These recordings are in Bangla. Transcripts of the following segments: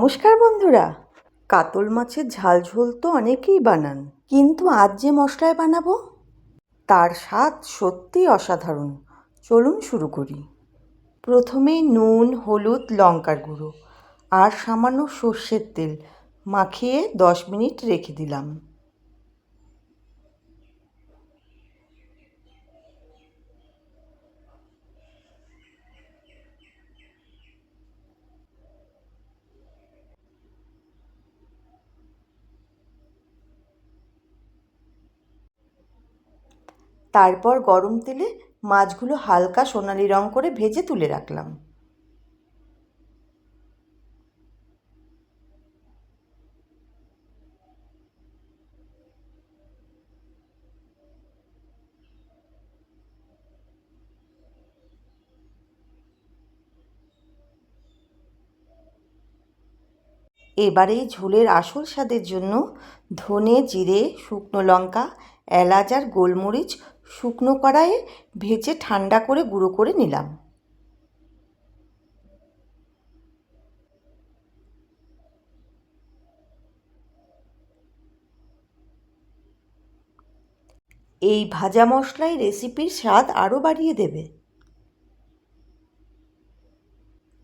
নমস্কার বন্ধুরা, কাতল মাছের ঝাল ঝোল তো অনেকেই বানান, কিন্তু আজ যে মশলায় বানাবো তার স্বাদ সত্যিই অসাধারণ। চলুন শুরু করি। প্রথমেই নুন, হলুদ, লঙ্কার গুঁড়ো আর সামান্য সর্ষের তেল মাখিয়ে 10 মিনিট রেখে দিলাম। তারপর গরম তেলে মাছগুলো হালকা সোনালি রং করে ভেজে তুলে রাখলাম। এবারে ঝোলের আসল স্বাদের জন্য ধনে, জিরে, শুকনো লঙ্কা, এলাচ আর গোলমরিচ শুকনো কড়াইয়ে ভেজে ঠান্ডা করে গুঁড়ো করে নিলাম। এই ভাজা মশলাই রেসিপির স্বাদ আরও বাড়িয়ে দেবে।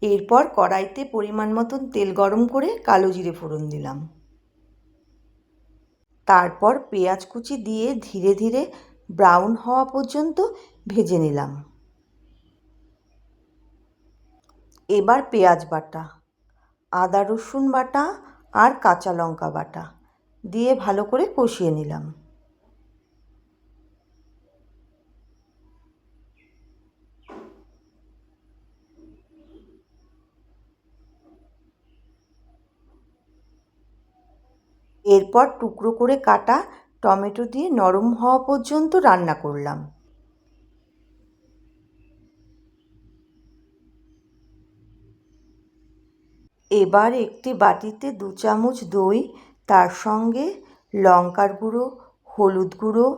এরপর কড়াইতে পরিমাণ মতন তেল গরম করে কালো জিরে ফোড়ন দিলাম। তারপর পেঁয়াজ কুচি দিয়ে ধীরে ধীরে ব্রাউন হওয়া পর্যন্ত ভেজে নিলাম। এবার পেঁয়াজ বাটা, আদা রসুন বাটা আর কাঁচা লঙ্কা বাটা দিয়ে ভালো করে কষিয়ে নিলাম। এরপর টুকরো করে কাটা টমেটো দিয়ে নরম হওয়া পর্যন্ত রান্না করলাম। এবার একটি বাটিতে 2 চামচ দই, তার সঙ্গে লঙ্কার গুঁড়ো, হলুদ গুঁড়ো,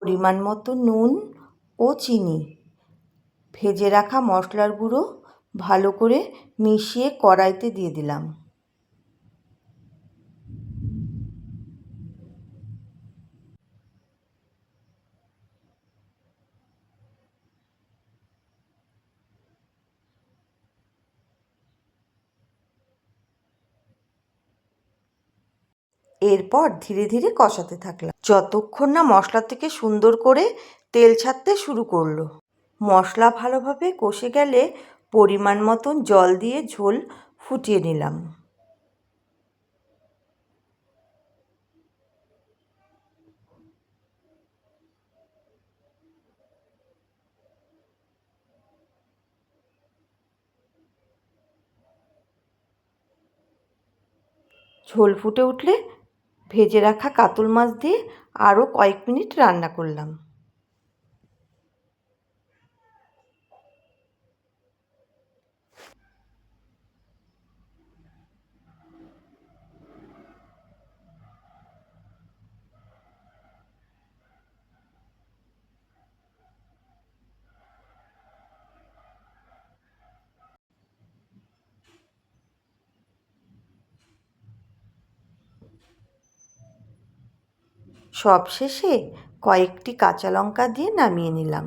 পরিমাণ মতো নুন ও চিনি, ভেজে রাখা মশলার গুঁড়ো ভালো করে মিশিয়ে কড়াইতে দিয়ে দিলাম। এরপর ধীরে ধীরে কষাতে থাকলাম যতক্ষণ না মশলা থেকে সুন্দর করে তেল ছাড়তে শুরু করলো। মশলা ভালোভাবে কষে গেলে পরিমাণ মতন জল দিয়ে ঝোল ফুটিয়ে নিলাম। ঝোল ফুটে উঠলে ভেজে রাখা কাতল মাছ দিয়ে আরও কয়েক মিনিট রান্না করলাম। সবশেষে কয়েকটি কাঁচা লঙ্কা দিয়ে নামিয়ে নিলাম।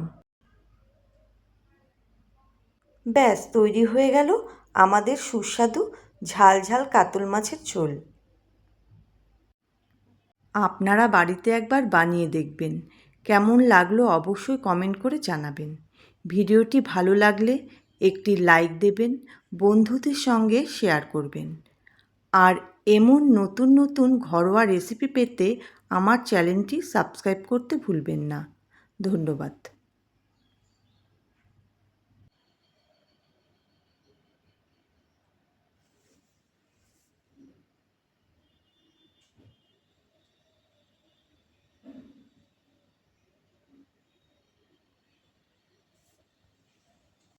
ব্যাস তৈরি হয়ে গেল আমাদের সুস্বাদু ঝাল ঝাল কাতল মাছের ঝোল। আপনারা বাড়িতে একবার বানিয়ে দেখবেন। কেমন লাগলো অবশ্যই কমেন্ট করে জানাবেন। ভিডিওটি ভালো লাগলে একটি লাইক দেবেন, বন্ধুদের সঙ্গে শেয়ার করবেন। আর এমন নতুন নতুন ঘরোয়া রেসিপি পেতে আমার চ্যানেলটি সাবস্ক্রাইব করতে ভুলবেন না। ধন্যবাদ।